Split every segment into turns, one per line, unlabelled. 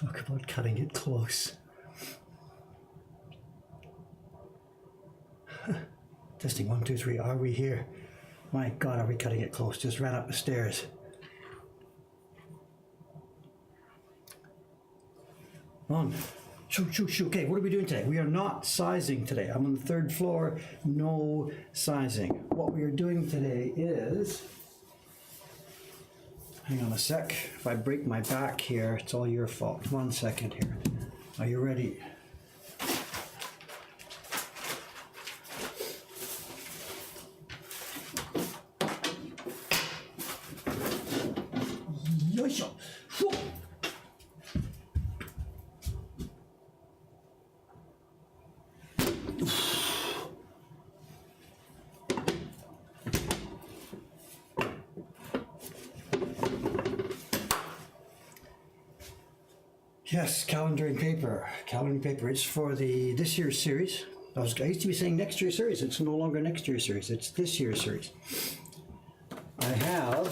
Talk about cutting it close. Testing 1, 2, 3. Are we here? My God, are we cutting it close? Just ran up the stairs. On. Shoot. Okay, what are we doing today? We are not sizing today. I'm on the 3rd floor. No sizing. What we are doing today is... Hang on a sec. If I break my back here, it's all your fault. 1 second here. Are you ready? Yoisho. Yes, calendaring paper. Calendaring paper. It's for this year's series. I used to be saying next year's series. It's no longer next year's series. It's this year's series. I have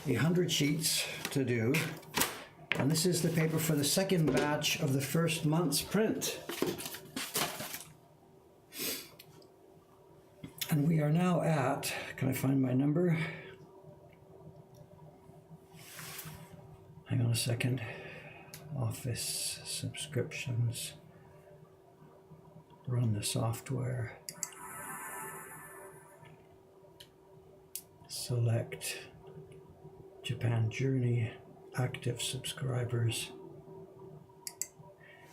100 sheets to do, and this is the paper for the 2nd batch of the 1st month's print. And we are now at, can I find my number? Hang on a second. Office subscriptions, run the software, select Japan Journey, active subscribers.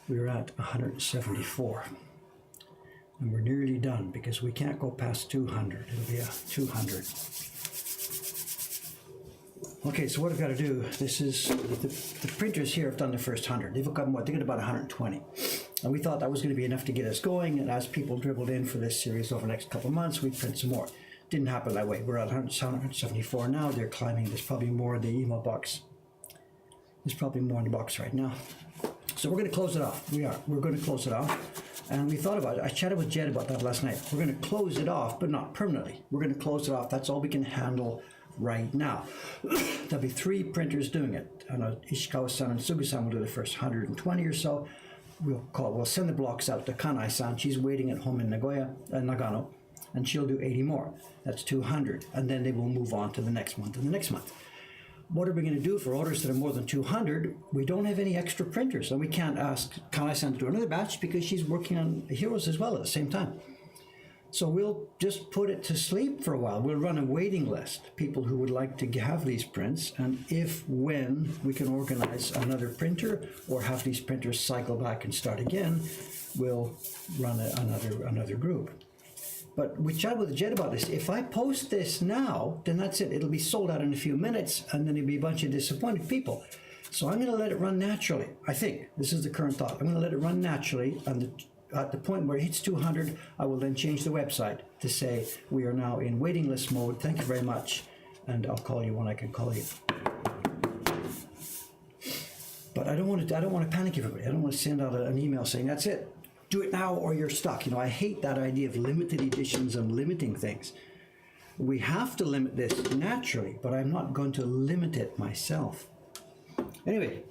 We're at 174, and we're nearly done because we can't go past 200. It'll be a 200. Okay, so what I've got to do, this is, the printers here have done the first 100. They've got more, they got about 120. And we thought that was going to be enough to get us going, and as people dribbled in for this series over the next couple of months, we'd print some more. Didn't happen that way. We're at 174 now. They're climbing. There's probably more in the email box. There's probably more in the box right now. So we're going to close it off. We're going to close it off. And we thought about it. I chatted with Jed about that last night. We're going to close it off, but not permanently. We're going to close it off. That's all we can handle right now. There'll be 3 printers doing it. I know Ishikawa-san and Sugu-san will do the first 120 or so. We'll send the blocks out to Kanai-san. She's waiting at home in Nagano, and she'll do 80 more. That's 200, and then they will move on to the next month and the next month. What are we going to do for orders that are more than 200? We don't have any extra printers, and we can't ask Kanai-san to do another batch because she's working on Heroes as well at the same time. So we'll just put it to sleep for a while. We'll run a waiting list, people who would like to have these prints, and when we can organize another printer or have these printers cycle back and start again, we'll run another group. But we chatted with Jed about this. If I post this now, then that's it. It'll be sold out in a few minutes, and then there'll be a bunch of disappointed people. So I'm going to let it run naturally, I think. This is the current thought. I'm going to let it run naturally, and at the point where it hits 200, I will then change the website to say we are now in waiting list mode. Thank you very much, and I'll call you when I can call you. But I don't want to panic everybody. I don't want to send out an email saying that's it. Do it now or you're stuck. You know, I hate that idea of limited editions and limiting things. We have to limit this naturally, but I'm not going to limit it myself. Anyway.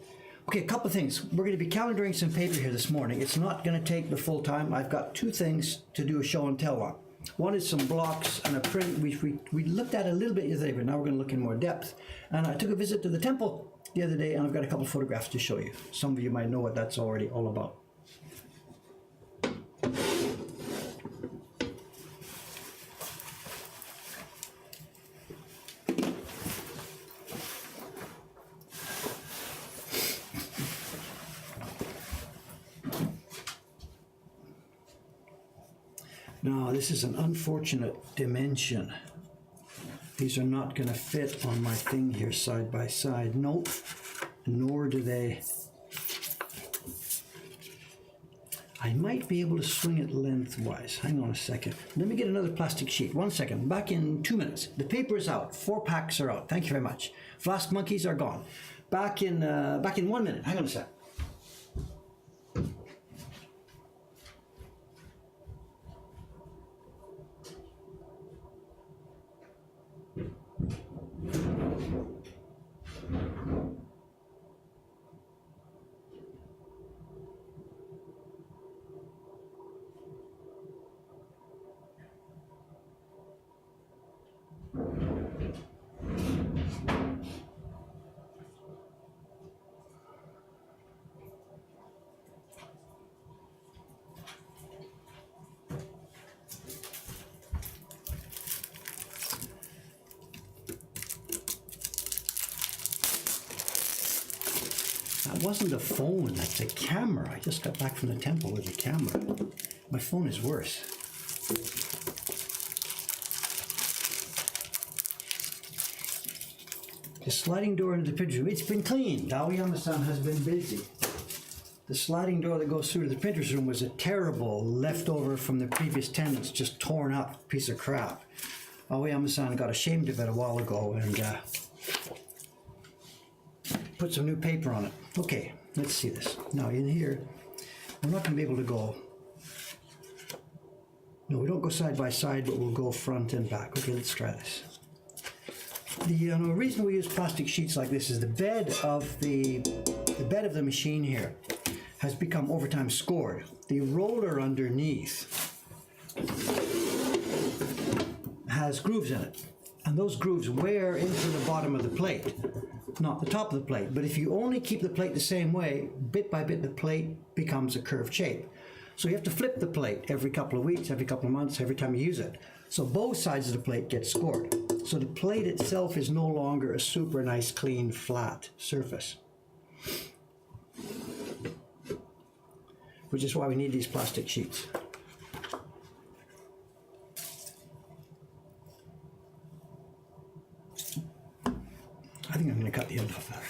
Okay, a couple of things. We're going to be calendaring some paper here this morning. It's not going to take the full time. I've got 2 things to do a show and tell on. One is some blocks and a print, which we looked at a little bit yesterday, but now we're going to look in more depth. And I took a visit to the temple the other day, and I've got a couple of photographs to show you. Some of you might know what that's already all about. Now, this is an unfortunate dimension. These are not going to fit on my thing here side by side. Nope, nor do they. I might be able to swing it lengthwise. Hang on a second. Let me get another plastic sheet. 1 second. Back in 2 minutes. The paper is out. 4 packs are out. Thank you very much. Flask monkeys are gone. Back in 1 minute. Hang on a sec. That wasn't the phone, that's the camera. I just got back from the temple with the camera. My phone is worse. The sliding door into the printer room, it's been cleaned. Aoyama-san has been busy. The sliding door that goes through to the printer's room was a terrible leftover from the previous tenants, just torn up piece of crap. Aoyama-san got ashamed of it a while ago and put some new paper on it. Okay, let's see this. Now in here, we're not going to be able to go. No, we don't go side by side, but we'll go front and back. Okay, let's try this. The reason we use plastic sheets like this is the bed of the machine here has become over time scored. The roller underneath has grooves in it, and those grooves wear into the bottom of the plate, not the top of the plate. But if you only keep the plate the same way, bit by bit the plate becomes a curved shape. So you have to flip the plate every couple of weeks, every couple of months, every time you use it. So both sides of the plate get scored. So the plate itself is no longer a super nice, clean, flat surface. Which is why we need these plastic sheets. I think I'm going to cut the end off that.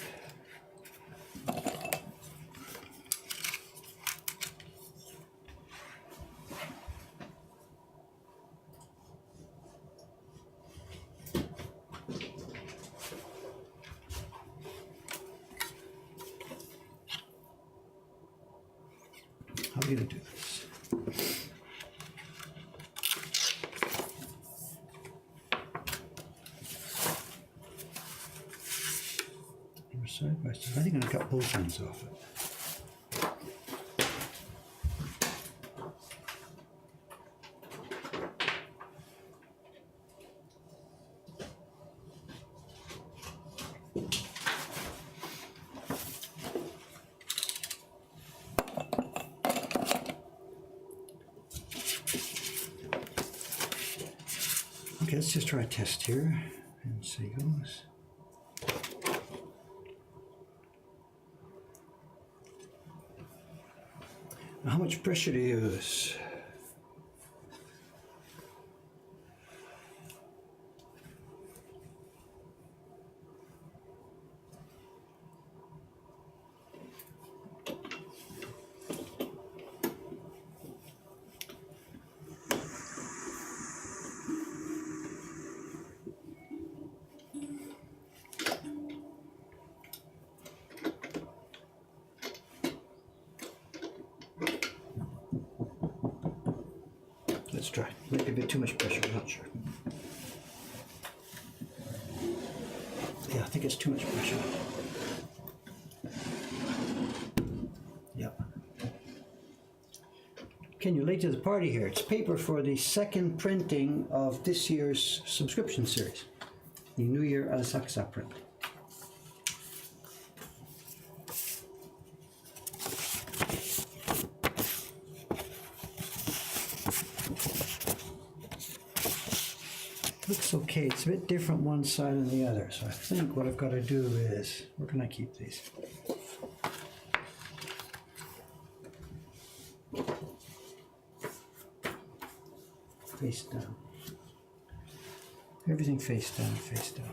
How are we going to do this? We're side by side. I think I'm going to cut both ends off it. Okay, let's just try a test here and see how it goes. How much pressure to use? Let's try. Might be a bit too much pressure, I'm not sure. Yeah, I think it's too much pressure. Yep. Ken, you're late to the party here. It's paper for the second printing of this year's subscription series, the New Year Asakusa print. Looks okay, it's a bit different one side than the other, so I think what I've got to do is, where can I keep these? Face down. Everything face down, face down.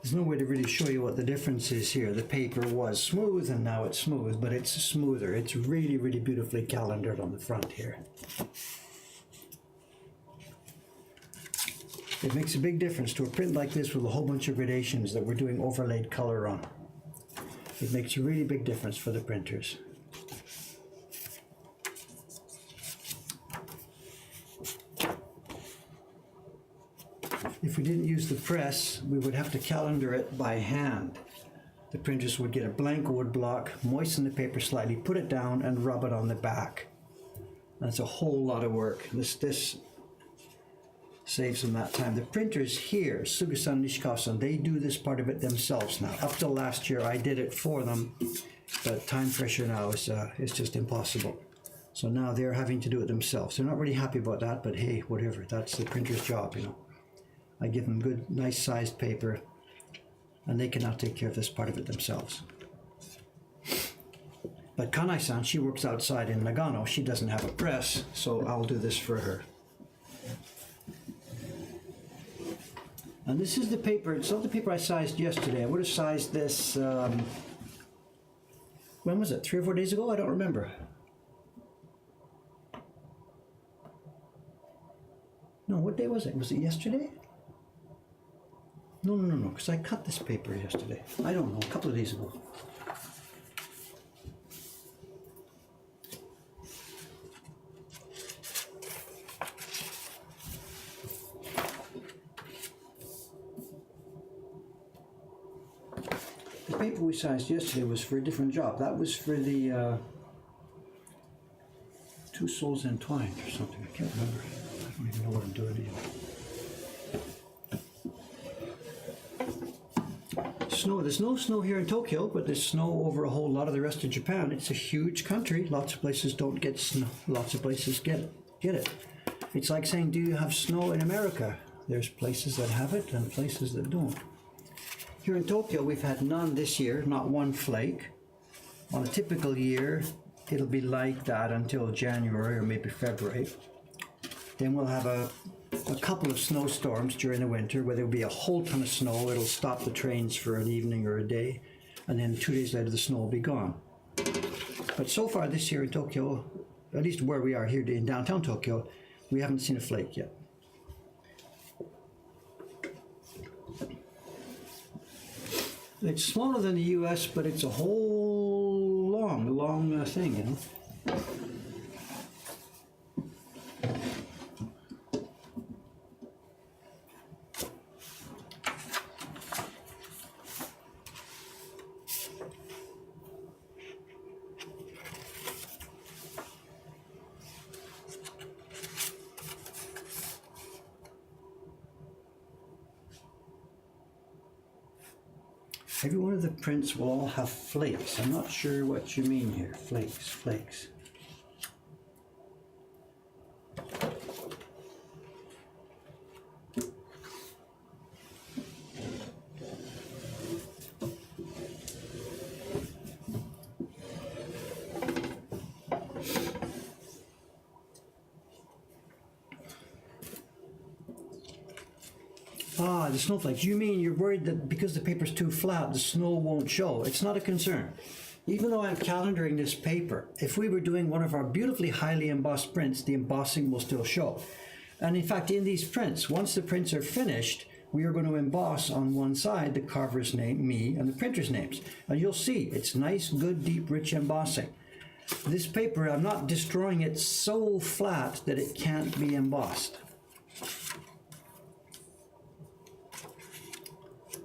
There's no way to really show you what the difference is here. The paper was smooth and now it's smooth, but it's smoother. It's really, really beautifully calendared on the front here. It makes a big difference to a print like this with a whole bunch of gradations that we're doing overlaid color on. It makes a really big difference for the printers. If we didn't use the press, we would have to calendar it by hand. The printers would get a blank wood block, moisten the paper slightly, put it down, and rub it on the back. That's a whole lot of work. This saves them that time. The printers here, Sugasan, Nishikawa-san, they do this part of it themselves now. Up till last year, I did it for them, but time pressure now is just impossible. So now they're having to do it themselves. They're not really happy about that, but hey, whatever. That's the printer's job, you know. I give them good, nice sized paper, and they can now take care of this part of it themselves. But Kanai-san, she works outside in Nagano. She doesn't have a press, so I'll do this for her. And this is the paper. It's not the paper I sized yesterday. I would have sized this, when was it? 3 or 4 days ago? I don't remember. No, what day was it? Was it yesterday? No, because I cut this paper yesterday. I don't know, a couple of days ago. The paper we sized yesterday was for a different job. That was for the Two Souls Entwined or something. I can't remember. I don't even know what I'm doing either. Snow. There's no snow here in Tokyo, but there's snow over a whole lot of the rest of Japan. It's a huge country. Lots of places don't get snow. Lots of places get it. It's like saying, do you have snow in America? There's places that have it and places that don't. Here in Tokyo, we've had none this year, not one flake. On a typical year, it'll be like that until January or maybe February. Then we'll have a couple of snowstorms during the winter where there'll be a whole ton of snow. It'll stop the trains for an evening or a day, and then 2 days later the snow will be gone. But so far this year in Tokyo, at least where we are here in downtown Tokyo, we haven't seen a flake yet. It's smaller than the US, but it's a whole long thing, you know. Every one of the prints will all have flakes. I'm not sure what you mean here. Flakes. Ah, the snowflakes. You mean you're worried that because the paper's too flat, the snow won't show. It's not a concern. Even though I'm calendaring this paper, if we were doing one of our beautifully highly embossed prints, the embossing will still show. And in fact, in these prints, once the prints are finished, we are going to emboss on one side the carver's name, me, and the printer's names. And you'll see, it's nice, good, deep, rich embossing. This paper, I'm not destroying it so flat that it can't be embossed.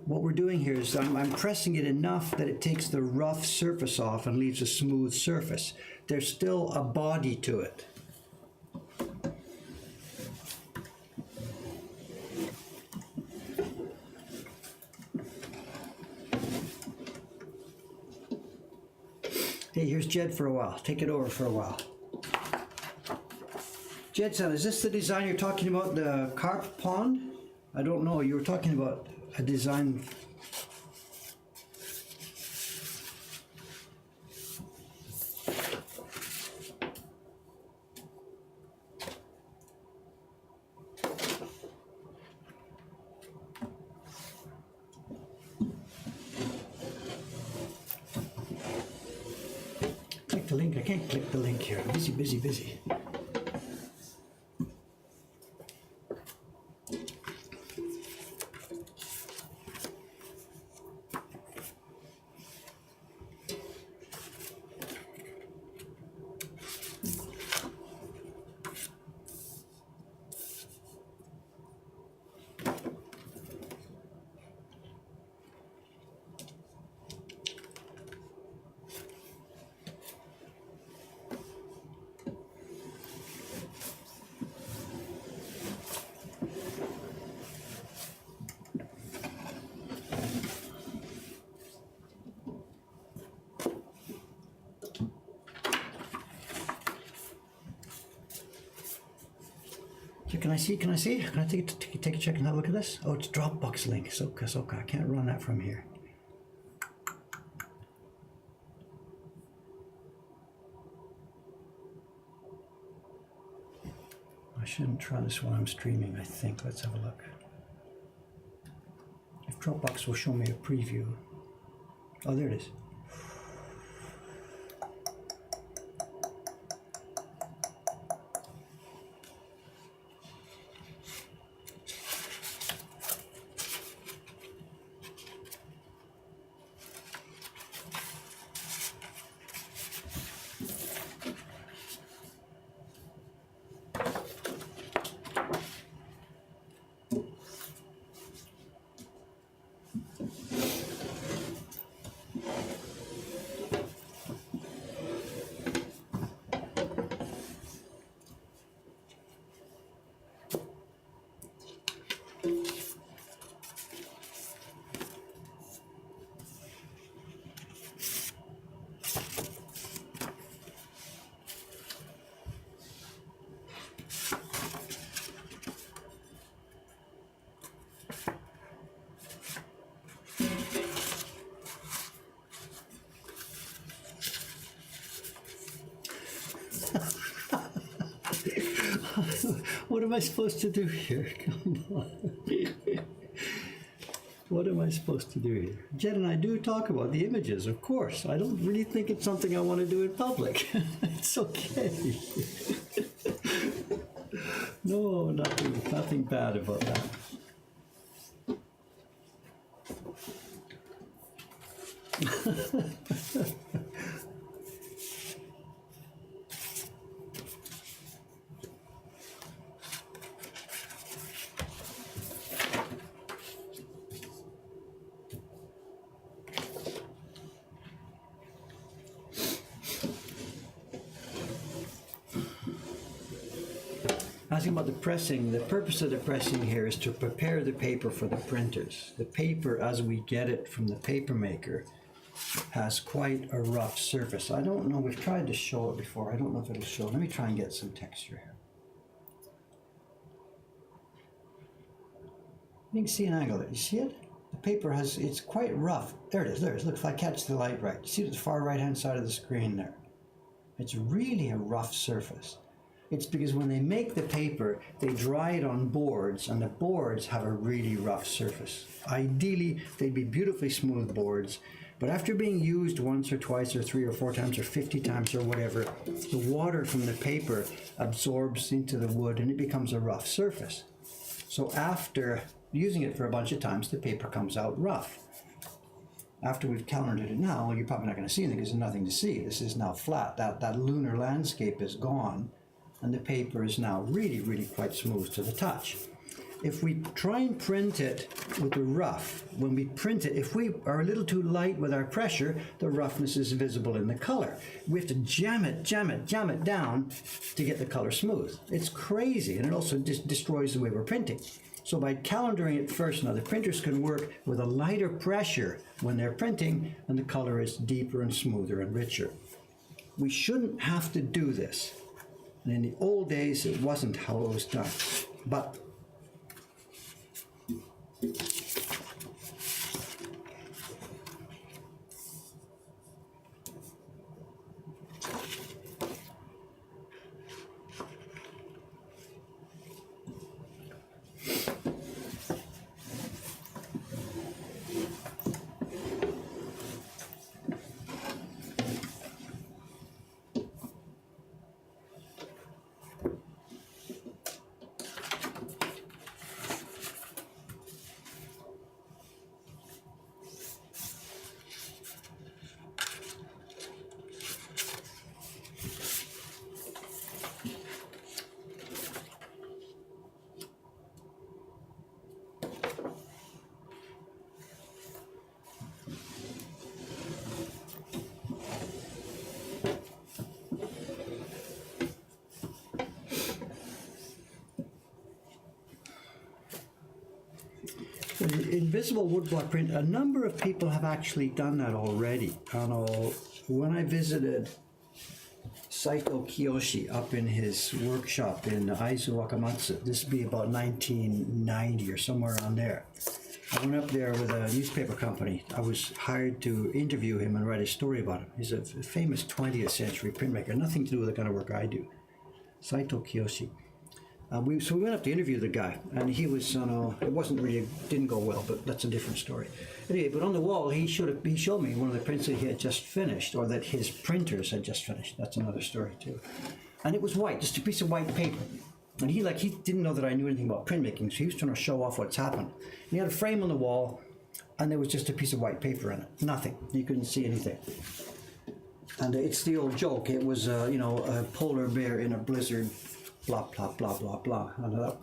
What we're doing here is I'm pressing it enough that it takes the rough surface off and leaves a smooth surface. There's still a body to it. Hey, here's Jed for a while. Take it over for a while. Jed-san, is this the design you're talking about, the carp pond? I don't know. You were talking about a design. Click the link. I can't click the link here. Busy. Can I see? Can I see? Can I take a check and have a look at this? Oh, it's Dropbox link. So okay, I can't run that from here. I shouldn't try this while I'm streaming, I think. Let's have a look. If Dropbox will show me a preview. Oh, there it is. What am I supposed to do here? Come on. What am I supposed to do here? Jen and I do talk about the images, of course. I don't really think it's something I want to do in public. It's okay. No, nothing bad about that. Asking about the pressing, the purpose of the pressing here is to prepare the paper for the printers. The paper, as we get it from the paper maker, has quite a rough surface. I don't know, we've tried to show it before. I don't know if it'll show. Let me try and get some texture here. You can see an angle there. You see it? The paper has, it's quite rough. There it is, there it is. Look, if I catch the light right. You see the far right-hand side of the screen there? It's really a rough surface. It's because when they make the paper, they dry it on boards, and the boards have a really rough surface. Ideally, they'd be beautifully smooth boards, but after being used once or twice or 3 or 4 times or 50 times or whatever, the water from the paper absorbs into the wood and it becomes a rough surface. So after using it for a bunch of times, the paper comes out rough. After we've calendared it now, well, you're probably not going to see anything because there's nothing to see. This is now flat. That lunar landscape is gone. And the paper is now really, really quite smooth to the touch. If we try and print it with the rough, when we print it, if we are a little too light with our pressure, the roughness is visible in the color. We have to jam it down to get the color smooth. It's crazy, and it also destroys the way we're printing. So by calendaring it first, now the printers can work with a lighter pressure when they're printing, and the color is deeper and smoother and richer. We shouldn't have to do this. And in the old days, it wasn't how it was done. But invisible woodblock print, a number of people have actually done that already. When I visited Saito Kiyoshi up in his workshop in Aizu Wakamatsu. This would be about 1990 or somewhere around there. I went up there with a newspaper company. I was hired to interview him and write a story about him. He's a famous 20th century printmaker, nothing to do with the kind of work I do. Saito Kiyoshi. So we went up to interview the guy, and he was, it wasn't really, didn't go well, but that's a different story. Anyway, but on the wall, he showed me one of the prints that he had just finished, or that his printers had just finished. That's another story too. And it was white, just a piece of white paper. And he didn't know that I knew anything about printmaking, so he was trying to show off what's happened. And he had a frame on the wall, and there was just a piece of white paper in it. Nothing. You couldn't see anything. And it's the old joke. It was, a polar bear in a blizzard, blah, blah, blah, blah, blah.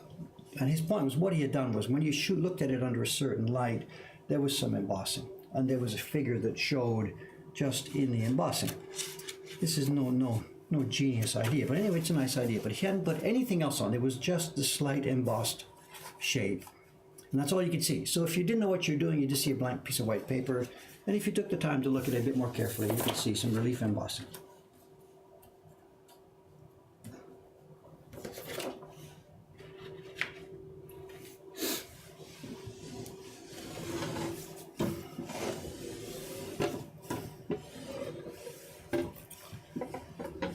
And his point was, what he had done was, when you looked at it under a certain light, there was some embossing. And there was a figure that showed just in the embossing. This is no genius idea, but anyway, it's a nice idea. But he hadn't put anything else on. It was just the slight embossed shape. And that's all you could see. So if you didn't know what you're doing, you just see a blank piece of white paper. And if you took the time to look at it a bit more carefully, you could see some relief embossing.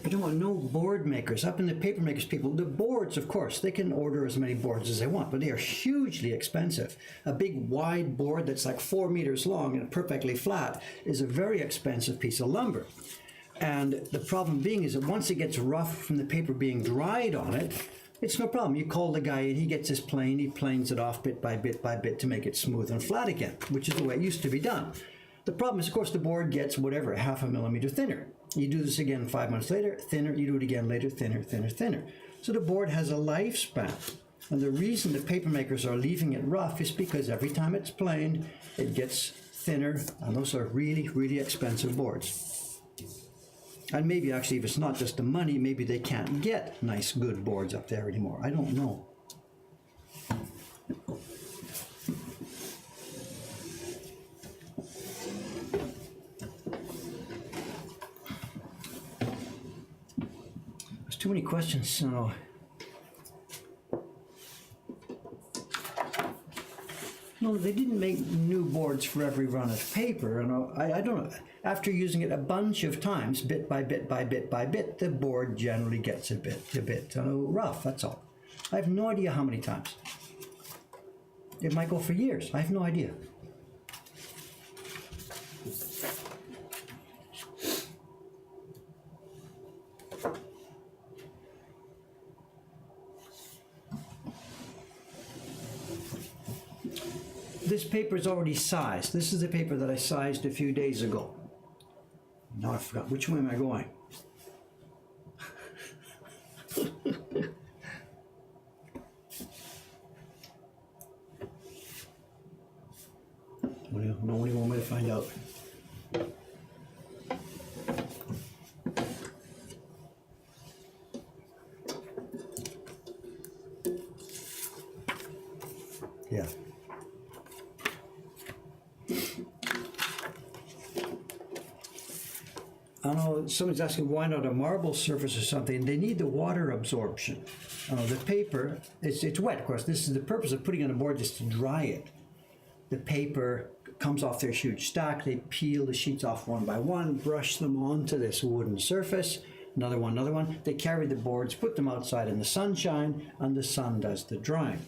You don't want no board makers. Up in the paper makers people, the boards, of course, they can order as many boards as they want, but they are hugely expensive. A big wide board that's like 4 meters long and perfectly flat is a very expensive piece of lumber. And the problem being is that once it gets rough from the paper being dried on it, it's no problem. You call the guy in, he gets his plane, he planes it off bit by bit to make it smooth and flat again, which is the way it used to be done. The problem is, of course, the board gets whatever, 0.5 millimeter thinner. You do this again 5 months later, thinner, you do it again later, thinner, thinner, thinner. So the board has a lifespan. And the reason the paper makers are leaving it rough is because every time it's planed, it gets thinner, and those are really, really expensive boards. And maybe actually, if it's not just the money, maybe they can't get nice, good boards up there anymore. I don't know. Too many questions, so no, they didn't make new boards for every run of paper. And I don't know. After using it a bunch of times, bit by bit by bit by bit, the board generally gets a bit rough. That's all. I have no idea how many times. It might go for years. I have no idea. This paper is already sized. This is the paper that I sized a few days ago. Now I forgot. Which way am I going? Only one way to find out. Yeah. I know someone's asking why not a marble surface or something. They need the water absorption. The paper, it's wet, of course. This is the purpose of putting it on a board, is to dry it. The paper comes off their huge stack. They peel the sheets off one by one, brush them onto this wooden surface. Another one. They carry the boards, put them outside in the sunshine, and the sun does the drying.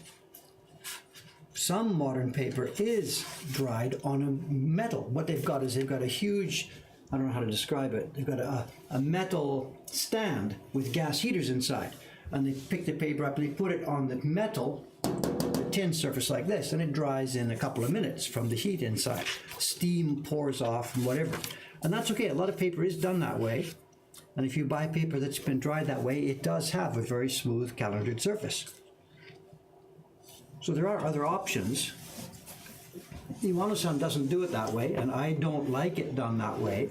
Some modern paper is dried on a metal. What they've got is they've got a huge, I don't know how to describe it. They've got a metal stand with gas heaters inside. And they pick the paper up and they put it on the metal, the tin surface like this, and it dries in a couple of minutes from the heat inside. Steam pours off and whatever. And that's okay. A lot of paper is done that way. And if you buy paper that's been dried that way, it does have a very smooth calendared surface. So there are other options. Iwano-san doesn't do it that way, and I don't like it done that way,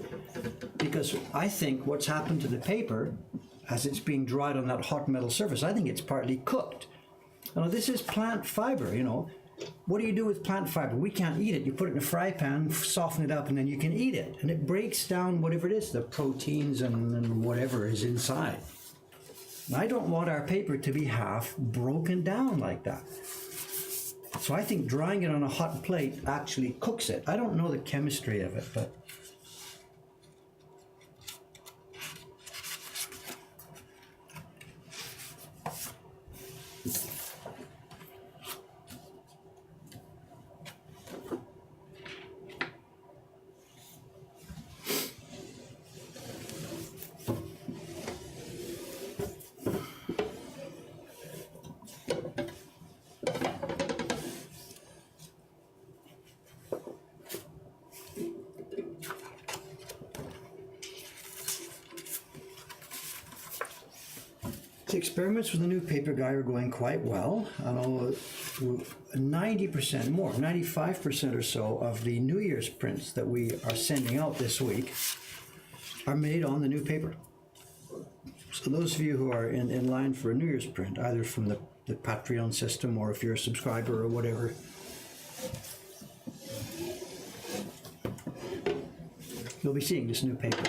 because I think what's happened to the paper as it's being dried on that hot metal surface, I think it's partly cooked. Now, this is plant fiber, What do you do with plant fiber? We can't eat it. You put it in a fry pan, soften it up, and then you can eat it. And it breaks down whatever it is, the proteins and whatever is inside. And I don't want our paper to be half broken down like that. So I think drying it on a hot plate actually cooks it. I don't know the chemistry of it, but the experiments with the new paper guy are going quite well. I know 90% more, 95% or so of the New Year's prints that we are sending out this week are made on the new paper. So those of you who are in line for a New Year's print, either from the Patreon system or if you're a subscriber or whatever, you'll be seeing this new paper.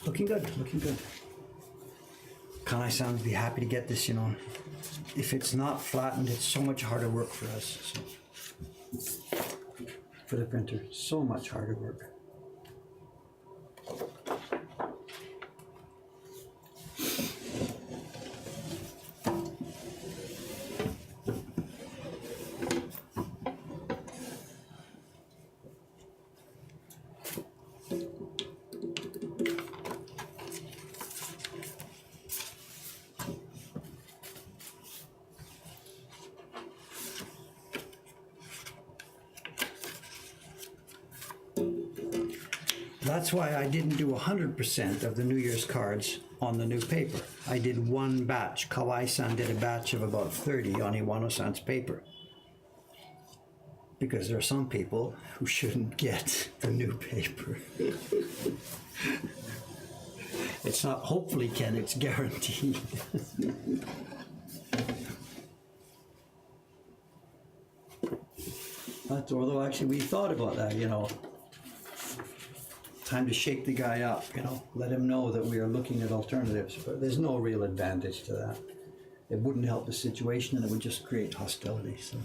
Looking good, looking good. Kanai Sounds be happy to get this, you know. If it's not flattened, it's so much harder work for us. So, for the printer, so much harder work. That's why I didn't do 100% of the New Year's cards on the new paper. I did one batch. Kawai-san did a batch of about 30 on Iwano-san's paper. Because there are some people who shouldn't get the new paper. It's not hopefully, Ken, it's guaranteed. But although actually we thought about that, you know. Time to shake the guy up, you know, let him know that we are looking at alternatives, but there's no real advantage to that. It wouldn't help the situation and it would just create hostility. So.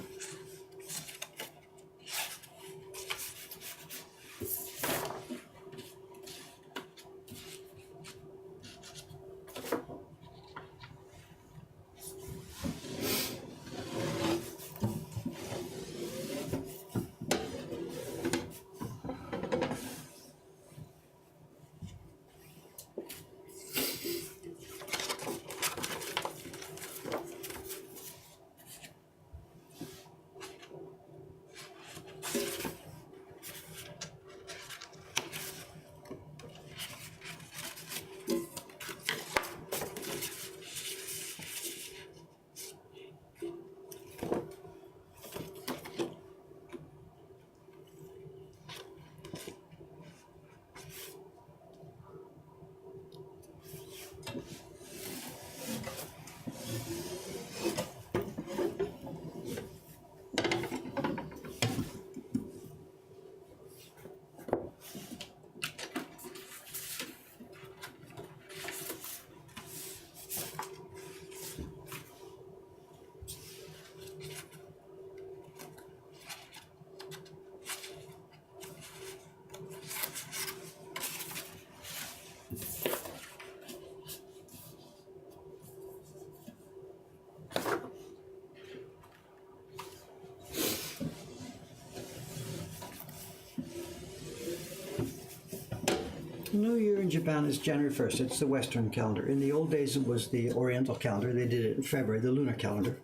New Year in Japan is January 1st. It's the Western calendar. In the old days, it was the Oriental calendar. They did it in February, the lunar calendar,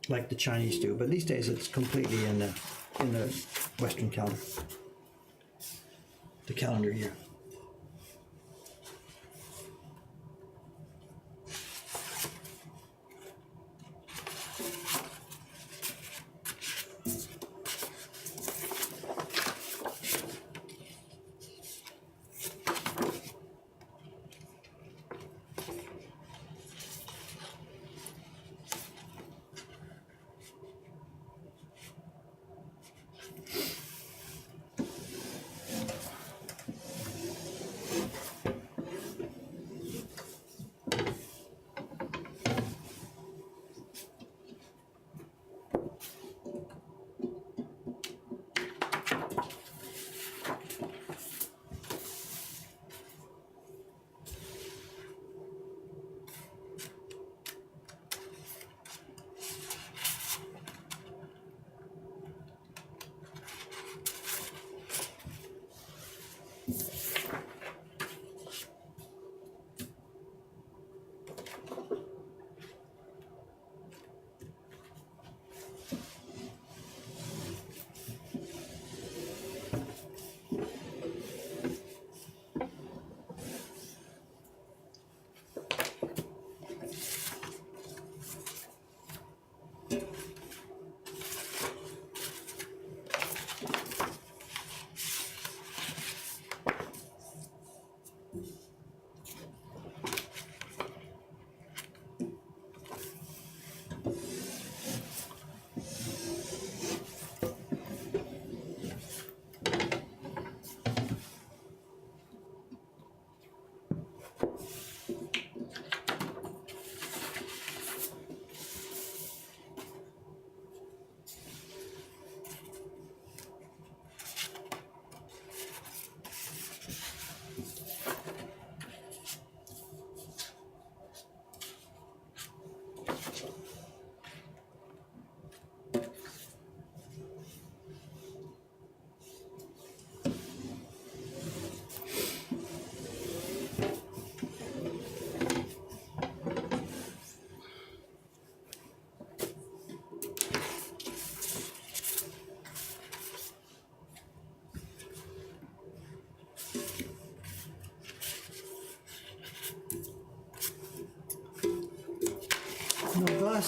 like the Chinese do. But these days, it's completely in the Western calendar, the calendar year.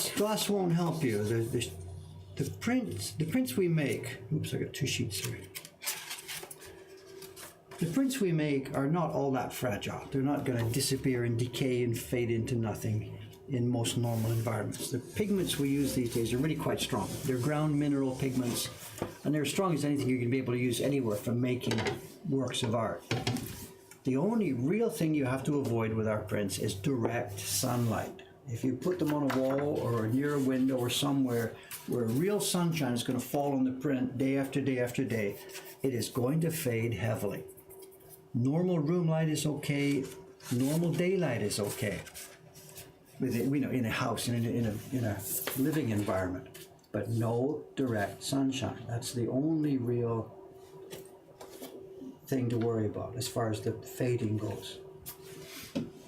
glass won't help you. The prints we make, oops, I got two sheets here. The prints we make are not all that fragile. They're not going to disappear and decay and fade into nothing in most normal environments. The pigments we use these days are really quite strong. They're ground mineral pigments, and they're as strong as anything you can be able to use anywhere for making works of art. The only real thing you have to avoid with our prints is direct sunlight. If you put them on a wall or near a window or somewhere where real sunshine is going to fall on the print day after day after day, it is going to fade heavily. Normal room light is okay. Normal daylight is okay. With it, in a house, in a living environment, but no direct sunshine. That's the only real thing to worry about as far as the fading goes.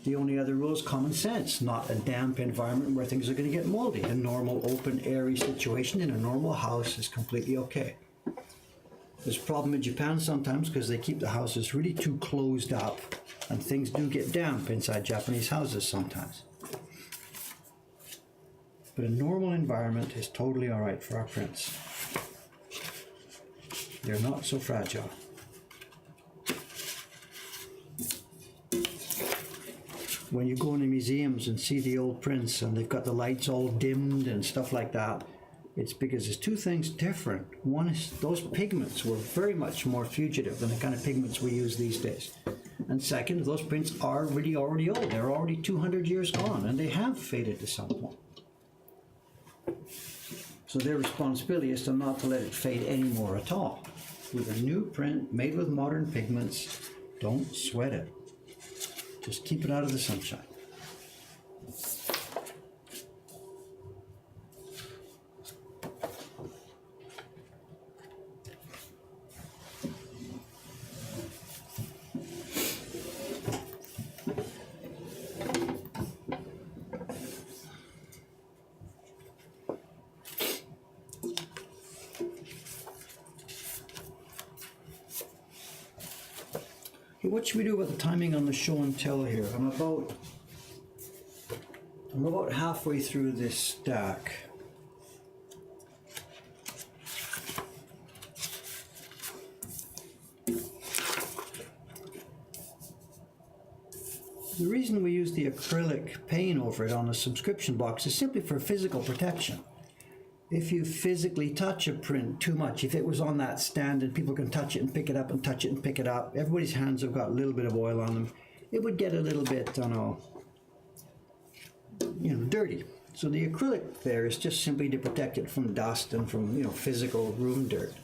The only other rule is common sense. Not a damp environment where things are going to get moldy. A normal, open, airy situation in a normal house is completely okay. There's a problem in Japan sometimes because they keep the houses really too closed up, and things do get damp inside Japanese houses sometimes. But a normal environment is totally all right for our prints. They're not so fragile. When you go into museums and see the old prints and they've got the lights all dimmed and stuff like that, it's because there's two things different. One is those pigments were very much more fugitive than the kind of pigments we use these days. And second, those prints are really already old. They're already 200 years gone, and they have faded to some point. So their responsibility is to not to let it fade anymore at all. With a new print made with modern pigments, don't sweat it. Just keep it out of the sunshine. What should we do about the timing on the show and tell here? I'm about halfway through this stack. The reason we use the acrylic paint over it on a subscription box is simply for physical protection. If you physically touch a print too much, if it was on that stand and people can touch it and pick it up and touch it and pick it up, everybody's hands have got a little bit of oil on them, it would get a little bit, dirty. So the acrylic there is just simply to protect it from dust and from, physical room dirt.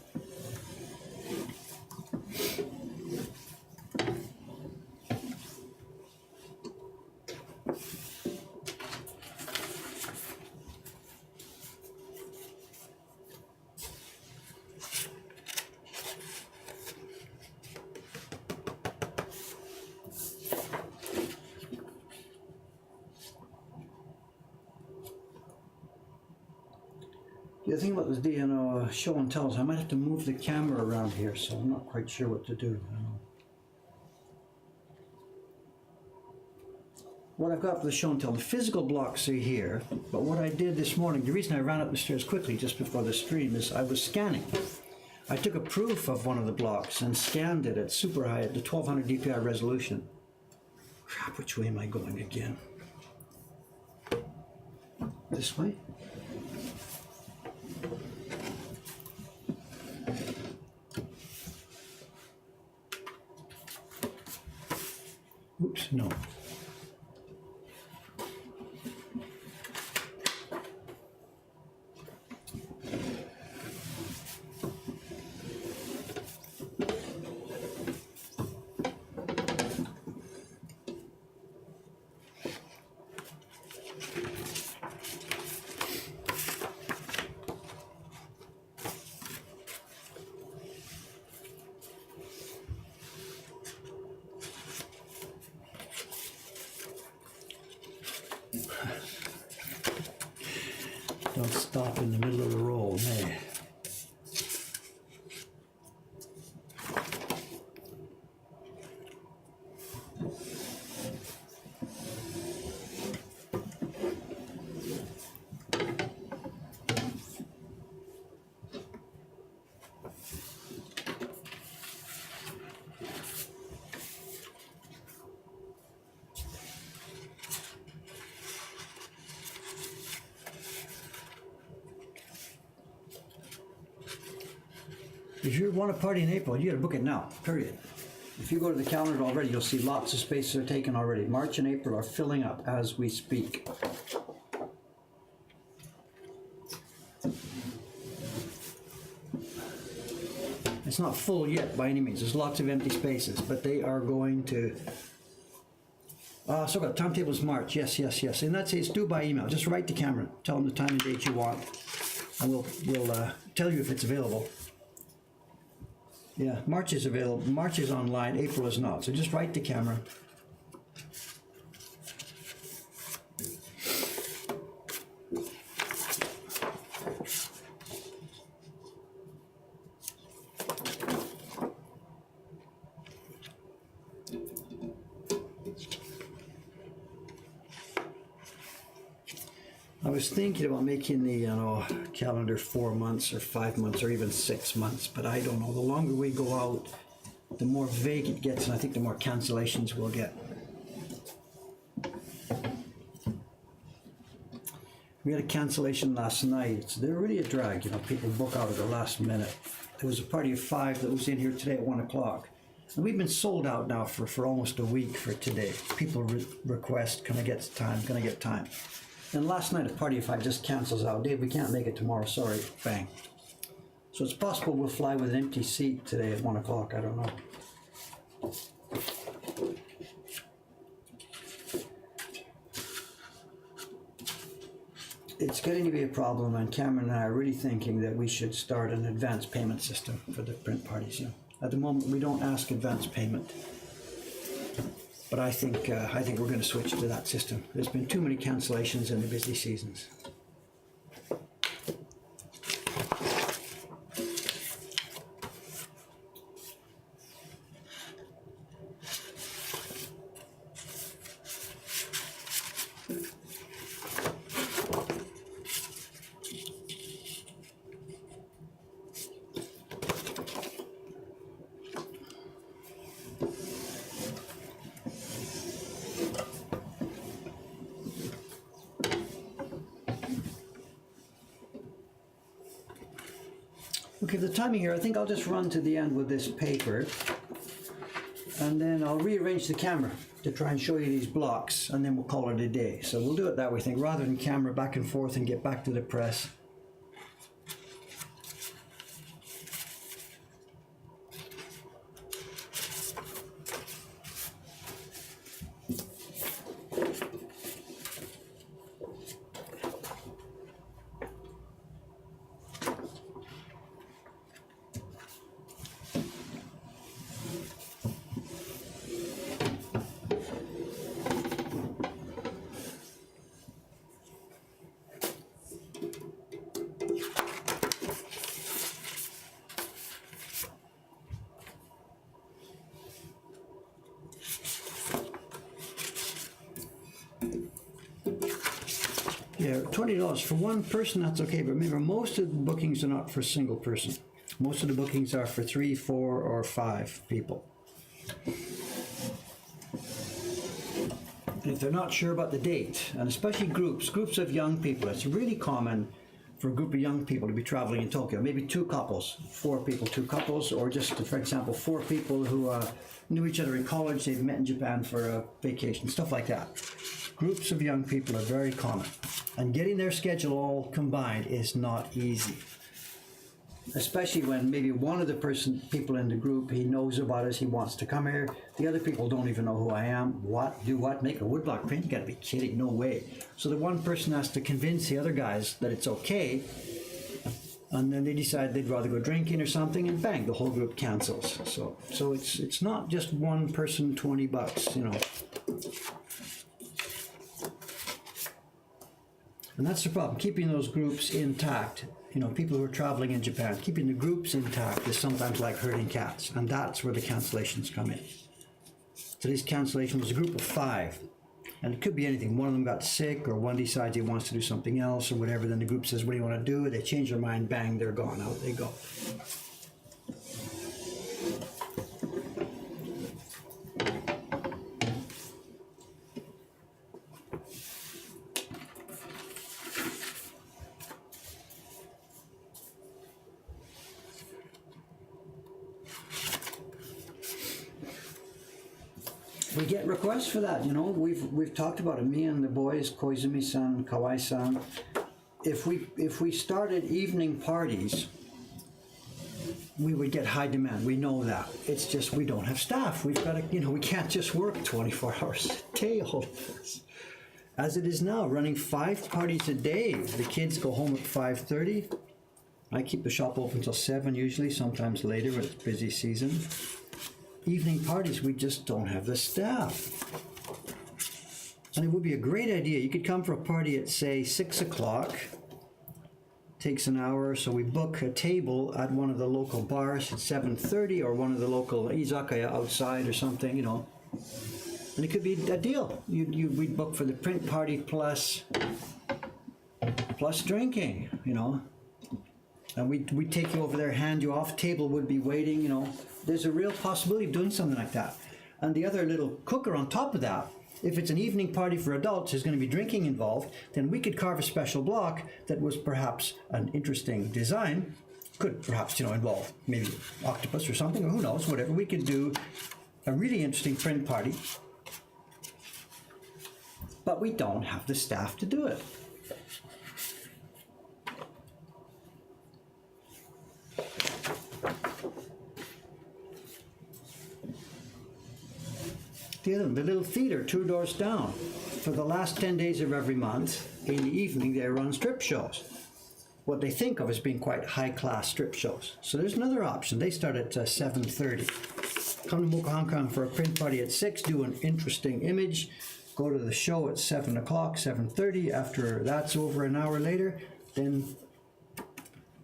The thing about the show and tell is I might have to move the camera around here, so I'm not quite sure what to do. What I've got for the show and tell, the physical blocks are here, but what I did this morning, the reason I ran up the stairs quickly just before the stream is I was scanning. I took a proof of one of the blocks and scanned it at super high at the 1200 DPI resolution. Crap, which way am I going again? This way? Oops, no. Don't stop in the middle of the roll, hey. If you want to party in April, you got to book it now, period. If you go to the calendar already, you'll see lots of spaces are taken already. March and April are filling up as we speak. It's not full yet by any means. There's lots of empty spaces, but they are going to. So got timetables March. Yes. And that's it's due by email. Just write to Cameron. Tell him the time and date you want, and we'll tell you if it's available. Yeah, March is available. March is online. April is not. So just write to Cameron. I was thinking about making the calendar 4 months or 5 months or even 6 months, but I don't know. The longer we go out, the more vague it gets, and I think the more cancellations we'll get. We had a cancellation last night. They're really a drag, people book out at the last minute. There was a party of 5 that was in here today at 1 o'clock. And we've been sold out now for almost a week for today. People request, can I get time? And last night a party of 5 just cancels out. Dave, we can't make it tomorrow, sorry, bang. So it's possible we'll fly with an empty seat today at 1 o'clock, I don't know. It's getting to be a problem, and Cameron and I are really thinking that we should start an advance payment system for the print parties. At the moment, we don't ask advance payment, but I think we're going to switch to that system. There's been too many cancellations in the busy seasons. Okay, the timing here, I think I'll just run to the end with this paper, and then I'll rearrange the camera to try and show you these blocks, and then we'll call it a day. So we'll do it that way, I think, rather than camera back and forth and get back to the press. Yeah, $20 for one person, that's okay, but remember, most of the bookings are not for a single person. Most of the bookings are for 3, 4, or 5 people. And if they're not sure about the date, and especially groups of young people, it's really common for a group of young people to be traveling in Tokyo. Maybe 2 couples, 4 people, 2 couples, or just, for example, 4 people who knew each other in college, they've met in Japan for a vacation, stuff like that. Groups of young people are very common, and getting their schedule all combined is not easy. Especially when maybe one of the people in the group, he knows about us, he wants to come here. The other people don't even know who I am. What? Do what? Make a woodblock print? You gotta be kidding, no way. So the one person has to convince the other guys that it's okay, and then they decide they'd rather go drinking or something, and bang, the whole group cancels. So it's not just one person, $20, you know. And that's the problem, keeping those groups intact. You know, people who are traveling in Japan, keeping the groups intact is sometimes like herding cats, and that's where the cancellations come in. Today's cancellation was a group of 5, and it could be anything. One of them got sick, or one decides he wants to do something else, or whatever. Then the group says, what do you want to do? They change their mind, bang, they're gone, out they go. we get requests for that. You know, we've talked about it. Me and the boys, Koizumi-san, Kawai-san. If we started evening parties, we would get high demand. We know that. It's just we don't have staff. We've got to, you know, we can't just work 24 hours a day all of this. As it is now, running 5 parties a day. The kids go home at 5:30. I keep the shop open until 7 usually, sometimes later when it's busy season. Evening parties, we just don't have the staff. And it would be a great idea. You could come for a party at, say, 6 o'clock. Takes an hour, so we book a table at one of the local bars at 7:30 or one of the local izakaya outside or something, you know. And it could be a deal. We'd book for the print party plus drinking, you know. And we'd take you over there, hand you off, table would be waiting, you know. There's a real possibility of doing something like that. And the other little cooker on top of that, if it's an evening party for adults, there's going to be drinking involved, then we could carve a special block that was perhaps an interesting design. Could perhaps, you know, involve maybe octopus or something, or who knows, whatever. We could do a really interesting print party. But we don't have the staff to do it. The little theater 2 doors down. For the last 10 days of every month, in the evening they run strip shows. What they think of as being quite high-class strip shows. So there's another option. They start at 7:30. Come to Mocha Hong Kong for a print party at 6, do an interesting image, go to the show at 7 o'clock, 7:30. After that's over an hour later, then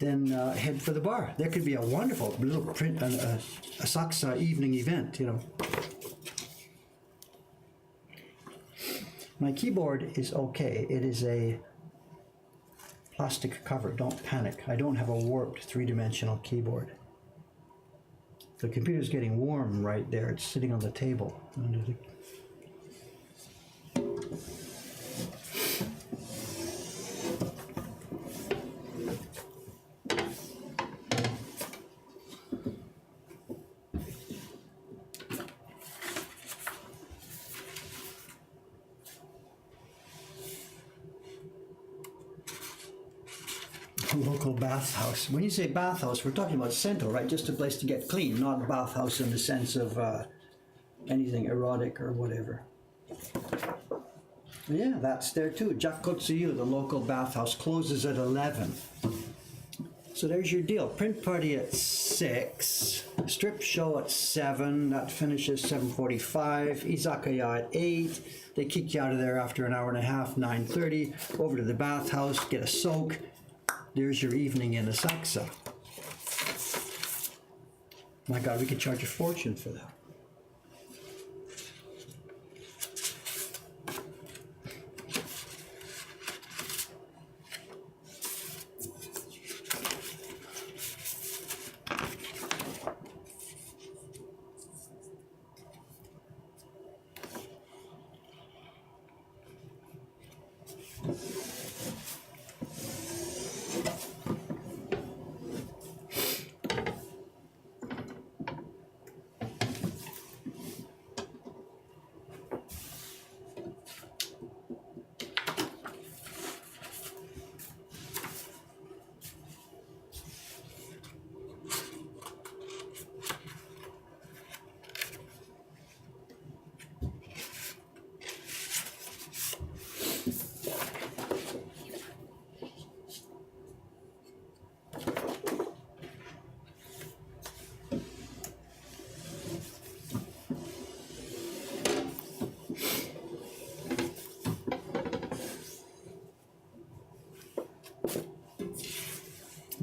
head for the bar. There could be a wonderful little print, Asakusa evening event, you know. My keyboard is okay. It is a plastic cover. Don't panic. I don't have a warped 3-dimensional keyboard. The computer's getting warm right there. It's sitting on the table. Local bathhouse. When you say bathhouse, we're talking about Sento, right? Just a place to get clean, not a bathhouse in the sense of anything erotic or whatever. Yeah, that's there too. Jakotsuyu, the local bathhouse, closes at 11. So there's your deal. Print party at 6, strip show at 7, that finishes 7:45, izakaya at 8. They kick you out of there after an hour and a half, 9:30, over to the bathhouse, get a soak. There's your evening in Asakusa. My God, we could charge a fortune for that.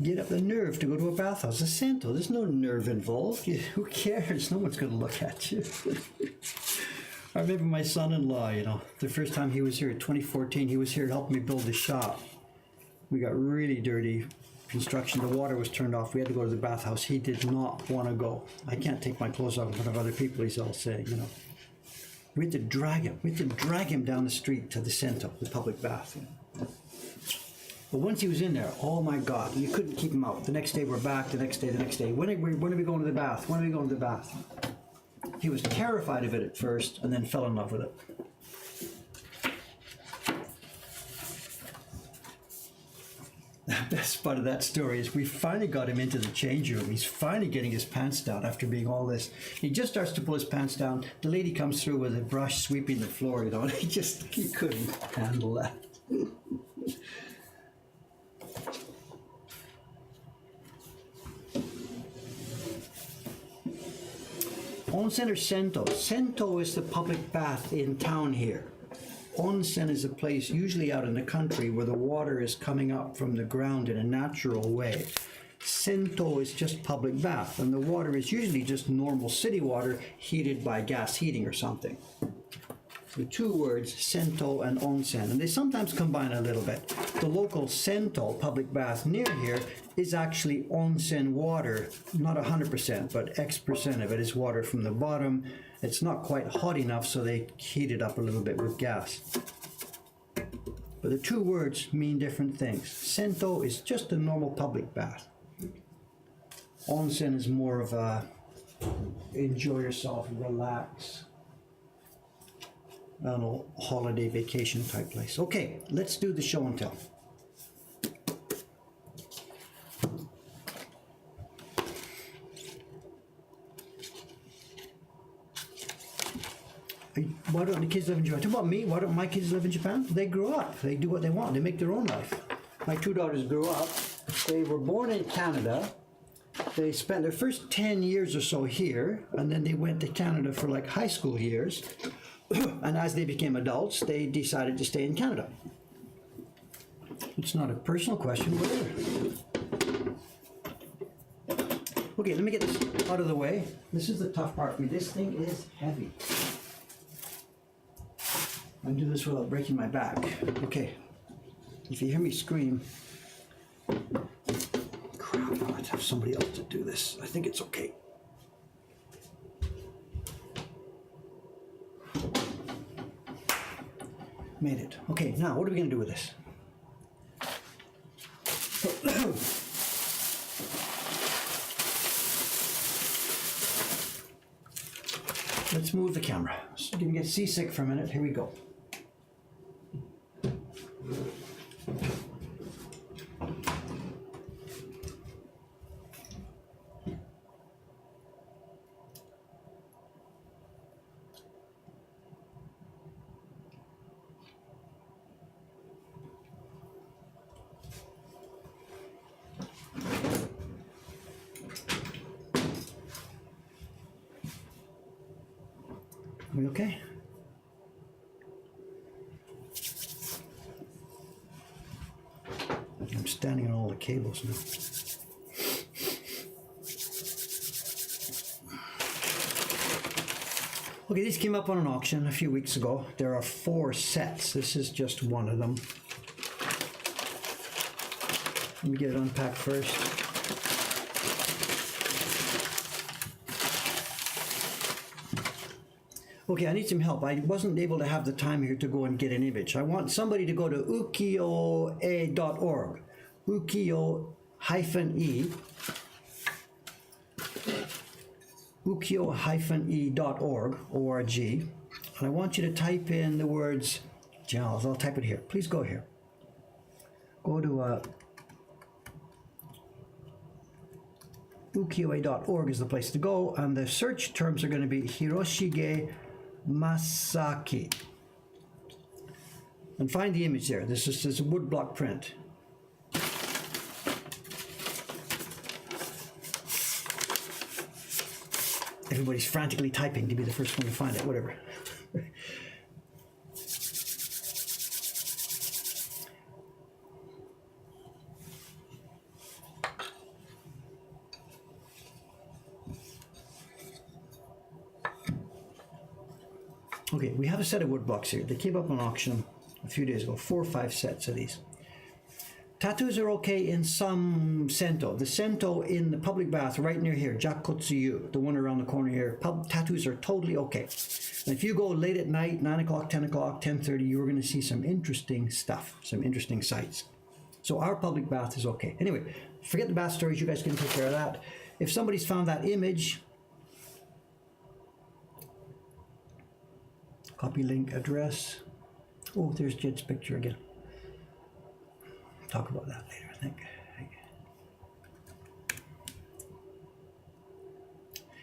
Get up the nerve to go to a bathhouse. A Sento, there's no nerve involved. Who cares? No one's going to look at you. I remember my son-in-law, you know, the first time he was here in 2014, he was here to help me build the shop. We got really dirty construction. The water was turned off. We had to go to the bathhouse. He did not want to go. I can't take my clothes off in front of other people, he's all saying, you know. We had to drag him. We had to drag him down the street to the Sento, the public bath. You know. But once he was in there, oh my God, you couldn't keep him out. The next day we're back, the next day. When are we going to the bath? When are we going to the bath? He was terrified of it at first and then fell in love with it. The best part of that story is we finally got him into the change room. He's finally getting his pants down after being all this. He just starts to pull his pants down. The lady comes through with a brush sweeping the floor, you know, and he couldn't handle that. Onsen or Sento? Sento is the public bath in town here. Onsen is a place usually out in the country where the water is coming up from the ground in a natural way. Sento is just public bath, and the water is usually just normal city water heated by gas heating or something. The two words, Sento and Onsen, and they sometimes combine a little bit. The local Sento public bath near here is actually onsen water, not 100%, but X% of it is water from the bottom. It's not quite hot enough, so they heat it up a little bit with gas. But the two words mean different things. Sento is just a normal public bath. Onsen is more of a enjoy yourself, relax, I don't know, holiday vacation type place. Okay, let's do the show and tell. Why don't the kids live in Japan? Talk about me. Why don't my kids live in Japan? They grew up. They do what they want. They make their own life. My two daughters grew up. They were born in Canada. They spent their first 10 years or so here, and then they went to Canada for like high school years. And as they became adults, they decided to stay in Canada. It's not a personal question, whatever. Okay, let me get this out of the way. This is the tough part for me. This thing is heavy. I can do this without breaking my back. Okay, if you hear me scream, crap, I'll have to have somebody else to do this. I think it's okay. Made it. Okay, now what are we going to do with this? Let's move the camera. So you can get seasick for a minute. Here we go. Are we okay? I'm standing on all the cables now. Okay, these came up on an auction a few weeks ago. There are 4 sets. This is just one of them. Let me get it unpacked first. Okay, I need some help. I wasn't able to have the time here to go and get an image. I want somebody to go to ukiyo-e.org. Ukiyo-e. Ukiyo-e.org, O-R-G. And I want you to type in the words, Giles, I'll type it here. Please go here. Go to ukiyo-e.org is the place to go, and the search terms are going to be Hiroshige Masaki. And find the image there. This is a woodblock print. Everybody's frantically typing to be the first one to find it, whatever. Okay, we have a set of wood blocks here. They came up on auction a few days ago, 4 or 5 sets of these. Tattoos are okay in some Sento. The Sento in the public bath right near here, Jakotsuyu, the one around the corner here, tattoos are totally okay. And if you go late at night, 9 o'clock, 10 o'clock, 10:30, you're going to see some interesting stuff, some interesting sights. So our public bath is okay. Anyway, forget the bath stories. You guys can take care of that. If somebody's found that image, Copy link address. Oh, there's Jed's picture again. Talk about that later, I think.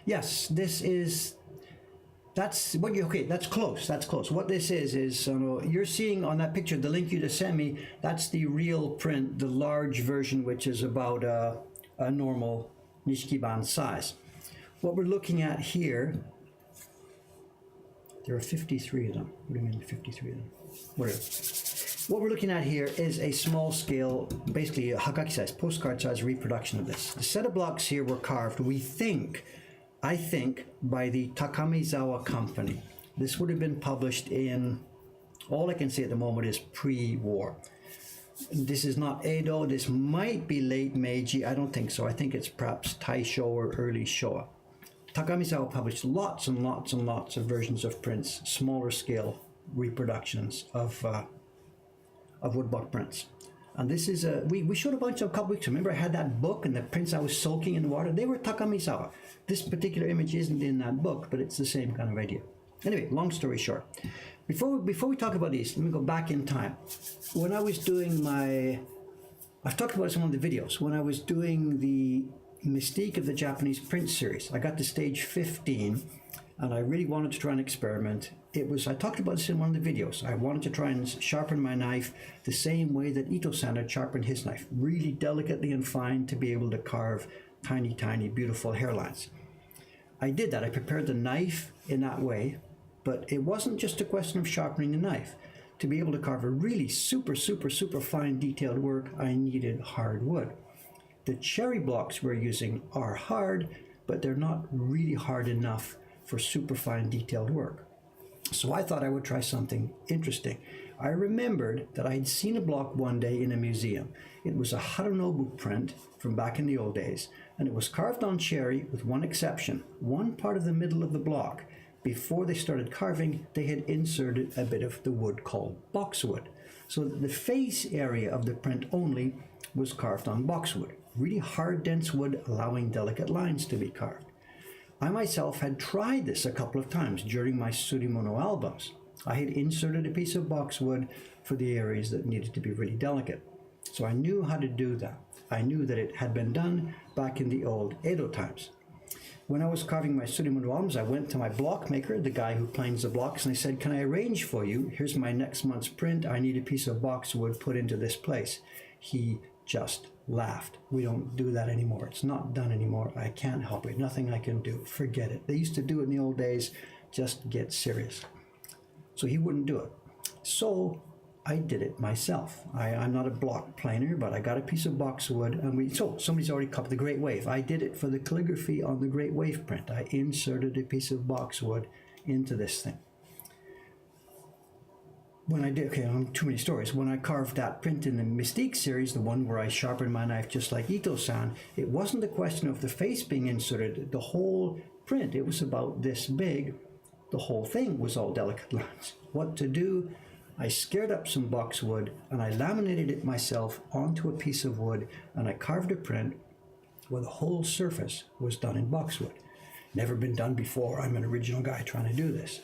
Yes, this is, that's what you, okay, that's close. What this is you're seeing on that picture, the link you just sent me, that's the real print, the large version, which is about a normal Nishikiban size. What we're looking at here, there are 53 of them. What do you mean 53 of them? Whatever. What we're looking at here is a small scale, basically a Hagaki size, postcard size reproduction of this. The set of blocks here were carved, I think, by the Takamizawa Company. This would have been published in, all I can say at the moment is pre-war. This is not Edo, this might be late Meiji, I don't think so. I think it's perhaps Taisho or early Showa. Takamizawa published lots and lots and lots of versions of prints, smaller scale reproductions of woodblock prints. And this is we showed a bunch of a couple weeks. Remember I had that book and the prints I was soaking in the water? They were Takamizawa. This particular image isn't in that book, but it's the same kind of idea. Anyway, long story short. Before we talk about these, let me go back in time. When I was doing I've talked about this in one of the videos. When I was doing the Mystique of the Japanese Print series, I got to stage 15 and I really wanted to try and experiment. I talked about this in one of the videos. I wanted to try and sharpen my knife the same way that Ito-san had sharpened his knife, really delicately and fine to be able to carve tiny, tiny, beautiful hairlines. I did that. I prepared the knife in that way, but it wasn't just a question of sharpening the knife. To be able to carve a really super, super, super fine detailed work, I needed hard wood. The cherry blocks we're using are hard, but they're not really hard enough for super fine detailed work. So I thought I would try something interesting. I remembered that I had seen a block one day in a museum. It was a Harunobu print from back in the old days, and it was carved on cherry with one exception. One part of the middle of the block, before they started carving, they had inserted a bit of the wood called boxwood. So that the face area of the print only was carved on boxwood. Really hard, dense wood, allowing delicate lines to be carved. I myself had tried this a couple of times during my Surimono albums. I had inserted a piece of boxwood for the areas that needed to be really delicate. So I knew how to do that. I knew that it had been done back in the old Edo times. When I was carving my Surimono albums, I went to my block maker, the guy who planes the blocks, and I said, "Can I arrange for you? Here's my next month's print. I need a piece of boxwood put into this place." He just laughed. "We don't do that anymore. It's not done anymore. I can't help it. Nothing I can do. Forget it. They used to do it in the old days. Just get serious." So he wouldn't do it. So I did it myself. I'm not a block planer, but I got a piece of boxwood, and somebody's already copied the Great Wave. I did it for the calligraphy on the Great Wave print. I inserted a piece of boxwood into this thing. When I did, okay, too many stories. When I carved that print in the Mystique series, the one where I sharpened my knife just like Ito-san, it wasn't a question of the face being inserted. The whole print, it was about this big. The whole thing was all delicate lines. What to do? I scared up some boxwood and I laminated it myself onto a piece of wood, and I carved a print where the whole surface was done in boxwood. Never been done before. I'm an original guy trying to do this.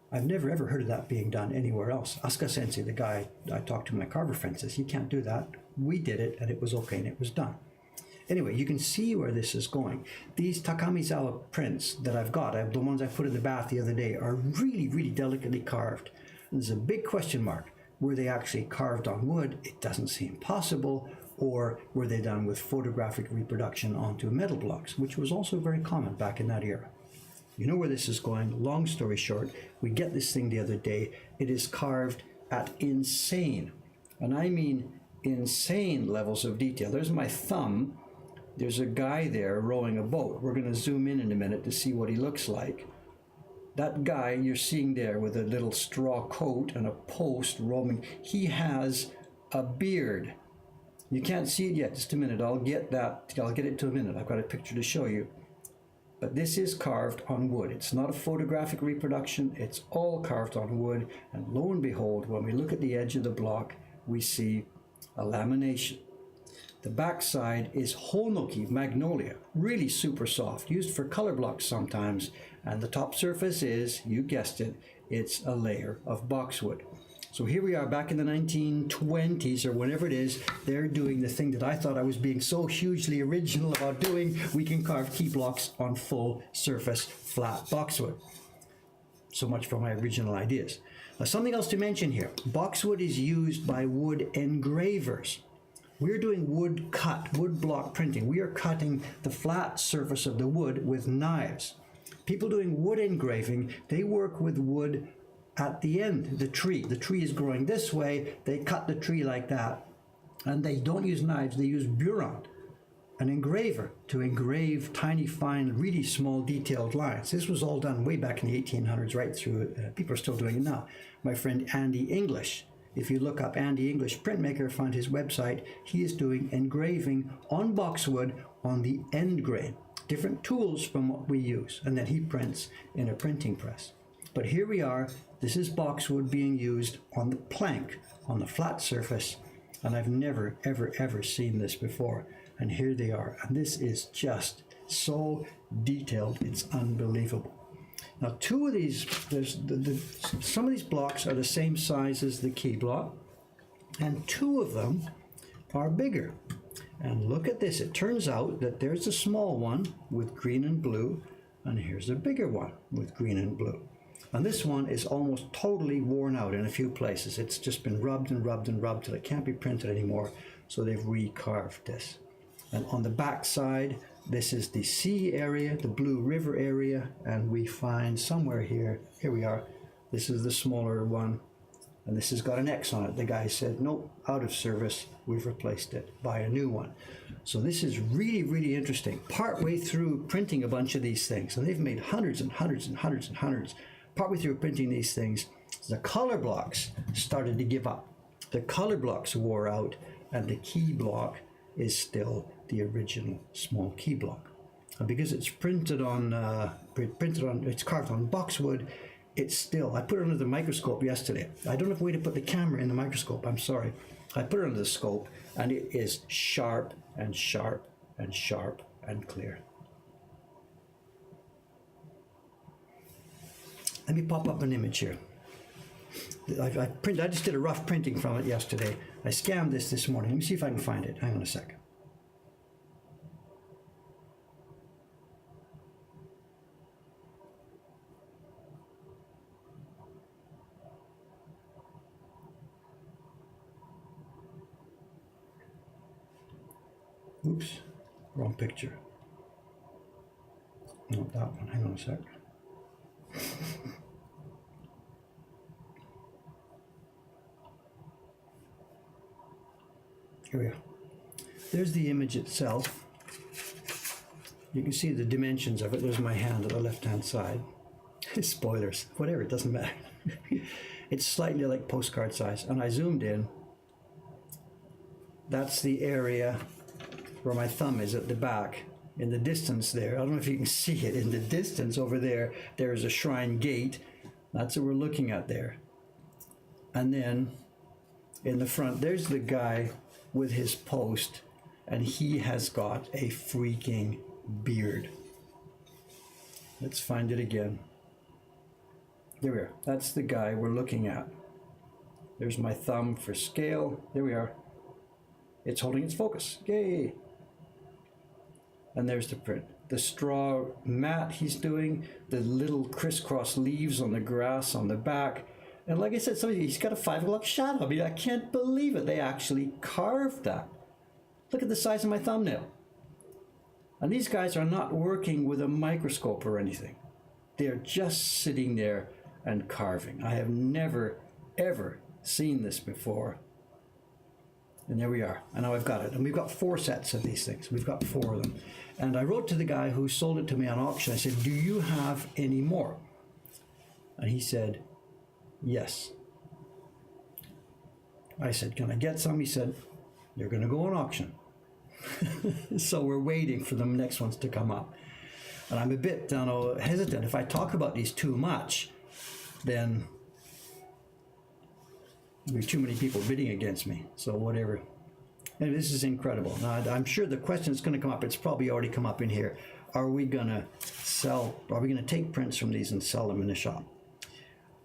I've never ever heard of that being done anywhere else. Asuka Sensei, the guy I talked to, my carver friend, says, "You can't do that." We did it and it was okay and it was done. Anyway, you can see where this is going. These Takamizawa prints that I've got, the ones I put in the bath the other day, are really, really delicately carved. And there's a big question mark. Were they actually carved on wood? It doesn't seem possible. Or were they done with photographic reproduction onto metal blocks, which was also very common back in that era. You know where this is going. Long story short, we get this thing the other day. It is carved at insane, and I mean insane levels of detail. There's my thumb. There's a guy there rowing a boat. We're going to zoom in a minute to see what he looks like. That guy you're seeing there with a little straw coat and a post roaming, he has a beard. You can't see it yet. Just a minute. I'll get it to a minute. I've got a picture to show you. But this is carved on wood. It's not a photographic reproduction. It's all carved on wood. And lo and behold, when we look at the edge of the block, we see a lamination. The back side is Honoki Magnolia, really super soft, used for color blocks sometimes. And the top surface is, you guessed it, it's a layer of boxwood. So here we are back in the 1920s or whenever it is, they're doing the thing that I thought I was being so hugely original about doing. We can carve key blocks on full surface flat boxwood. So much for my original ideas. Now, something else to mention here. Boxwood is used by wood engravers. We're doing wood block printing. We are cutting the flat surface of the wood with knives. People doing wood engraving, they work with wood at the end, the tree. The tree is growing this way, they cut the tree like that, and they don't use knives, they use buron, an engraver, to engrave tiny, fine, really small, detailed lines. This was all done way back in the 1800s, right through, people are still doing it now. My friend Andy English, if you look up Andy English printmaker, find his website, he is doing engraving on boxwood on the end grain. Different tools from what we use, and then he prints in a printing press. But here we are, this is boxwood being used on the plank, on the flat surface, and I've never, ever, ever seen this before. And here they are, and this is just so detailed, it's unbelievable. Now, two of these, some of these blocks are the same size as the key block, and two of them are bigger. And look at this, it turns out that there's a small one with green and blue, and here's a bigger one with green and blue. And this one is almost totally worn out in a few places. It's just been rubbed and rubbed and rubbed till it can't be printed anymore, so they've recarved this. And on the back side, this is the sea area, the Blue River area, and we find somewhere here we are, this is the smaller one, and this has got an X on it. The guy said, nope, out of service, we've replaced it, buy a new one. So this is really, really interesting. Partway through printing a bunch of these things, and they've made hundreds and hundreds and hundreds and hundreds. Partway through printing these things, the color blocks started to give up. The color blocks wore out, and the key block is still the original small key block. And because it's it's carved on boxwood, it's still, I put it under the microscope yesterday. I don't have a way to put the camera in the microscope, I'm sorry. I put it under the scope, and it is sharp and sharp and sharp and clear. Let me pop up an image here. I just did a rough printing from it yesterday. I scanned this morning. Let me see if I can find it. Hang on a second. Oops, wrong picture. Not that one. Hang on a sec. Here we are. There's the image itself. You can see the dimensions of it. There's my hand on the left-hand side. Spoilers, whatever, it doesn't matter. It's slightly like postcard size. And I zoomed in. That's the area where my thumb is at the back. In the distance there, I don't know if you can see it, in the distance over there, there is a shrine gate. That's what we're looking at there. And then in the front, there's the guy with his post, and he has got a freaking beard. Let's find it again. There we are. That's the guy we're looking at. There's my thumb for scale. There we are. It's holding its focus. Yay! And there's the print. The straw mat he's doing, the little crisscross leaves on the grass on the back. And like I said, he's got a 5 o'clock shadow. I mean, I can't believe it. They actually carved that. Look at the size of my thumbnail. And these guys are not working with a microscope or anything. They're just sitting there and carving. I have never, ever seen this before. And there we are. And now I've got it. And we've got 4 sets of these things. We've got 4 of them. And I wrote to the guy who sold it to me on auction. I said, do you have any more? And he said, yes. I said, can I get some? He said, they're going to go on auction. So we're waiting for the next ones to come up. And I'm a bit hesitant. If I talk about these too much, then there's too many people bidding against me. So whatever. And this is incredible. Now, I'm sure the question is going to come up. It's probably already come up in here. Are we going to take prints from these and sell them in the shop?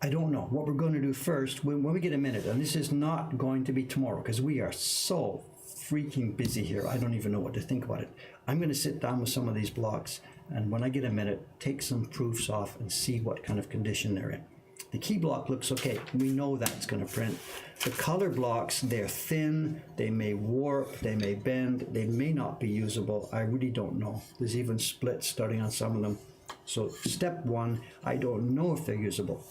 I don't know. What we're going to do first, when we get a minute, and this is not going to be tomorrow because we are so freaking busy here. I don't even know what to think about it. I'm going to sit down with some of these blocks, and when I get a minute, take some proofs off and see what kind of condition they're in. The key block looks okay. We know that's going to print. The color blocks, they're thin, they may warp, they may bend, they may not be usable. I really don't know. There's even splits starting on some of them. So step one, I don't know if they're usable.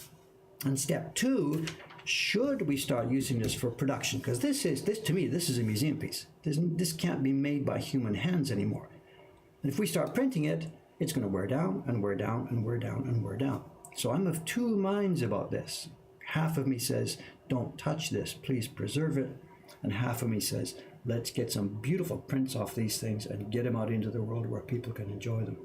And step two, should we start using this for production? Because this to me, this is a museum piece. This can't be made by human hands anymore. And if we start printing it, it's going to wear down and wear down and wear down and wear down. So I'm of two minds about this. Half of me says, don't touch this, please preserve it. And half of me says, let's get some beautiful prints off these things and get them out into the world where people can enjoy them.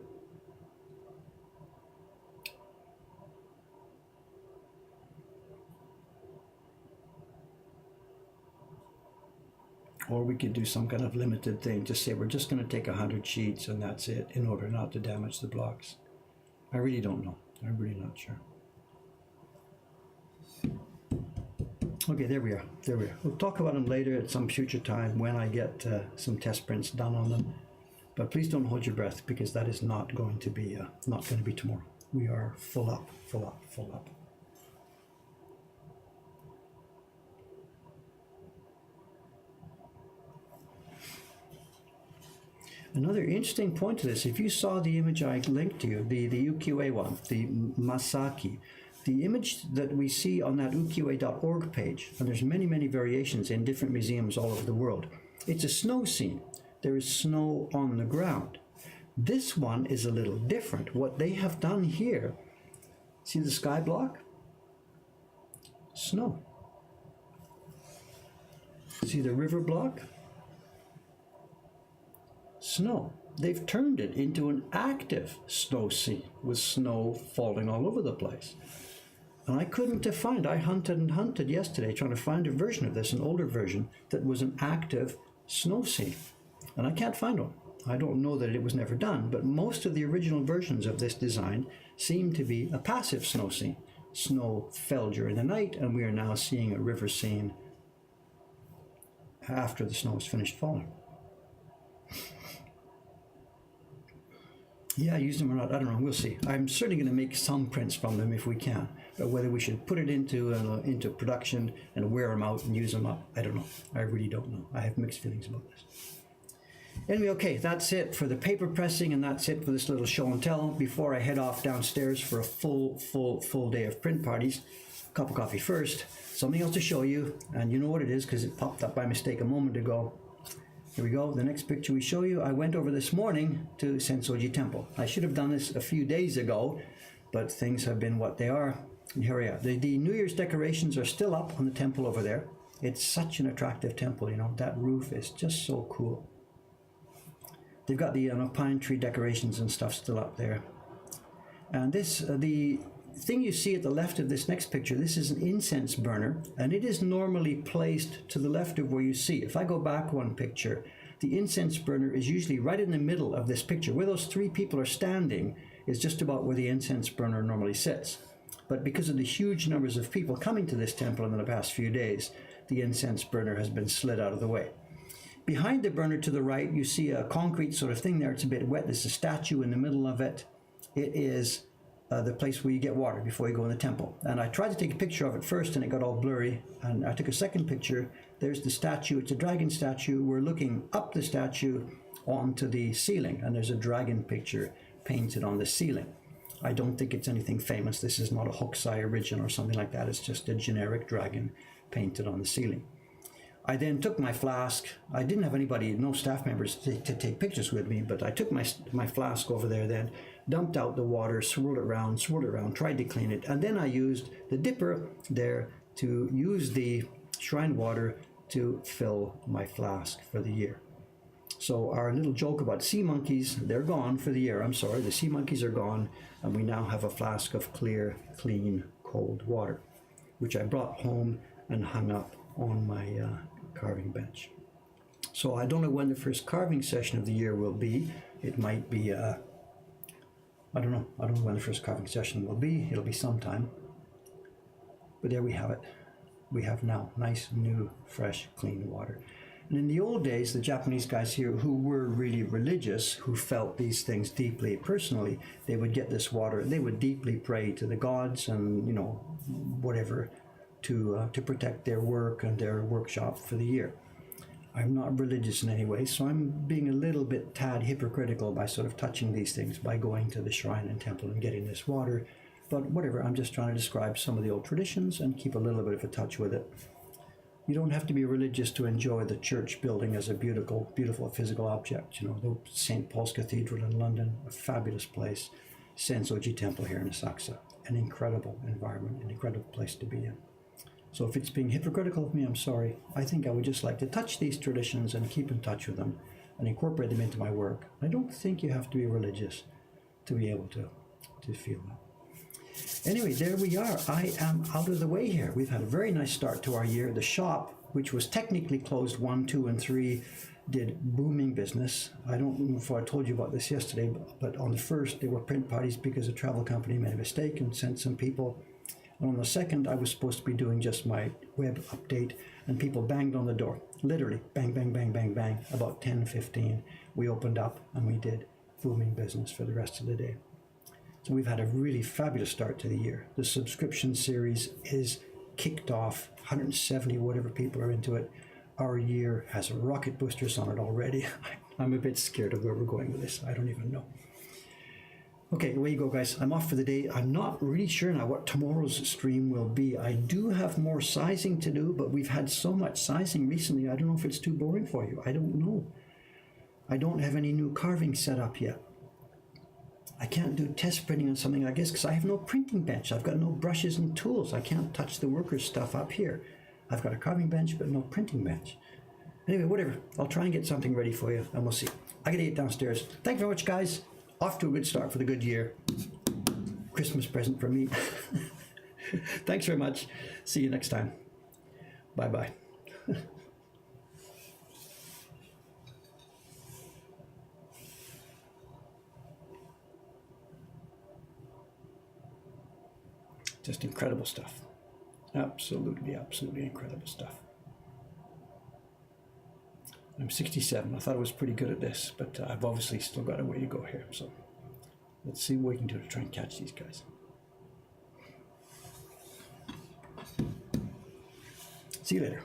Or we could do some kind of limited thing, just say we're just going to take 100 sheets and that's it, in order not to damage the blocks. I really don't know. I'm really not sure. Okay, there we are. There we are. We'll talk about them later at some future time when I get some test prints done on them. But please don't hold your breath, because that is not going to be tomorrow. We are full up, full up, full up. Another interesting point to this, if you saw the image I linked to you, the ukiyo-e one, the Masaki, the image that we see on that ukiyo-e.org page, and there's many, many variations in different museums all over the world, it's a snow scene. There is snow on the ground. This one is a little different. What they have done here, see the sky block? Snow. See the river block? Snow. They've turned it into an active snow scene with snow falling all over the place. And I couldn't find, I hunted and hunted yesterday trying to find a version of this, an older version, that was an active snow scene. And I can't find one. I don't know that it was never done, but most of the original versions of this design seem to be a passive snow scene. Snow fell during the night, and we are now seeing a river scene after the snow is finished falling. Yeah, use them or not, I don't know, we'll see. I'm certainly going to make some prints from them if we can, but whether we should put it into production and wear them out and use them up, I don't know. I really don't know. I have mixed feelings about this. Anyway, okay, that's it for the paper pressing, and that's it for this little show and tell. Before I head off downstairs for a full day of print parties, cup of coffee first, something else to show you, and you know what it is because it popped up by mistake a moment ago. Here we go, the next picture we show you. I went over this morning to Sensoji Temple. I should have done this a few days ago, but things have been what they are. And here we are. The New Year's decorations are still up on the temple over there. It's such an attractive temple, you know. That roof is just so cool. They've got the pine tree decorations and stuff still up there. And this, the thing you see at the left of this next picture, this is an incense burner, and it is normally placed to the left of where you see. If I go back one picture, the incense burner is usually right in the middle of this picture. Where those three people are standing is just about where the incense burner normally sits. But because of the huge numbers of people coming to this temple in the past few days, the incense burner has been slid out of the way. Behind the burner to the right, you see a concrete sort of thing there. It's a bit wet. There's a statue in the middle of it. It is the place where you get water before you go in the temple. And I tried to take a picture of it first, and it got all blurry. And I took a second picture. There's the statue. It's a dragon statue. We're looking up the statue onto the ceiling, and there's a dragon picture painted on the ceiling. I don't think it's anything famous. This is not a Hokusai original or something like that. It's just a generic dragon painted on the ceiling. I then took my flask. I didn't have anybody, no staff members to take pictures with me, but I took my flask over there then, dumped out the water, swirled it around, tried to clean it, and then I used the dipper there to use the shrine water to fill my flask for the year. So our little joke about sea monkeys, they're gone for the year. I'm sorry, the sea monkeys are gone, and we now have a flask of clear, clean, cold water, which I brought home and hung up on my carving bench. So I don't know when the first carving session of the year will be. It might be, I don't know when the first carving session will be. It'll be sometime. But there we have it. We have now nice, new, fresh, clean water. And in the old days, the Japanese guys here who were really religious, who felt these things deeply personally, they would get this water, they would deeply pray to the gods and, you know, whatever, to protect their work and their workshop for the year. I'm not religious in any way, so I'm being a little bit tad hypocritical by sort of touching these things, by going to the shrine and temple and getting this water. But whatever, I'm just trying to describe some of the old traditions and keep a little bit of a touch with it. You don't have to be religious to enjoy the church building as a beautiful, beautiful physical object. You know, the St. Paul's Cathedral in London, a fabulous place. Sensoji Temple here in Asakusa, an incredible environment, an incredible place to be in. So if it's being hypocritical of me, I'm sorry. I think I would just like to touch these traditions and keep in touch with them and incorporate them into my work. I don't think you have to be religious to be able to feel that. Anyway, there we are. I am out of the way here. We've had a very nice start to our year. The shop, which was technically closed 1, 2, and 3, did booming business. I don't know if I told you about this yesterday, but on the 1st, there were print parties because a travel company made a mistake and sent some people. And on the 2nd, I was supposed to be doing just my web update, and people banged on the door. Literally, bang, bang, bang, bang, bang. About 10:15, we opened up and we did booming business for the rest of the day. So we've had a really fabulous start to the year. The subscription series is kicked off. 170 whatever people are into it. Our year has rocket boosters on it already. I'm a bit scared of where we're going with this. I don't even know. Okay, away you go, guys. I'm off for the day. I'm not really sure now what tomorrow's stream will be. I do have more sizing to do, but we've had so much sizing recently. I don't know if it's too boring for you. I don't know. I don't have any new carving set up yet. I can't do test printing on something like this because I have no printing bench. I've got no brushes and tools. I can't touch the workers' stuff up here. I've got a carving bench, but no printing bench. Anyway, whatever. I'll try and get something ready for you, and we'll see. I gotta get downstairs. Thank you very much, guys. Off to a good start for the good year. Christmas present for me. Thanks very much. See you next time. Bye-bye. Just incredible stuff. Absolutely, absolutely incredible stuff. I'm 67. I thought I was pretty good at this, but I've obviously still got a way to go here. So let's see what we can do to try and catch these guys. See you later.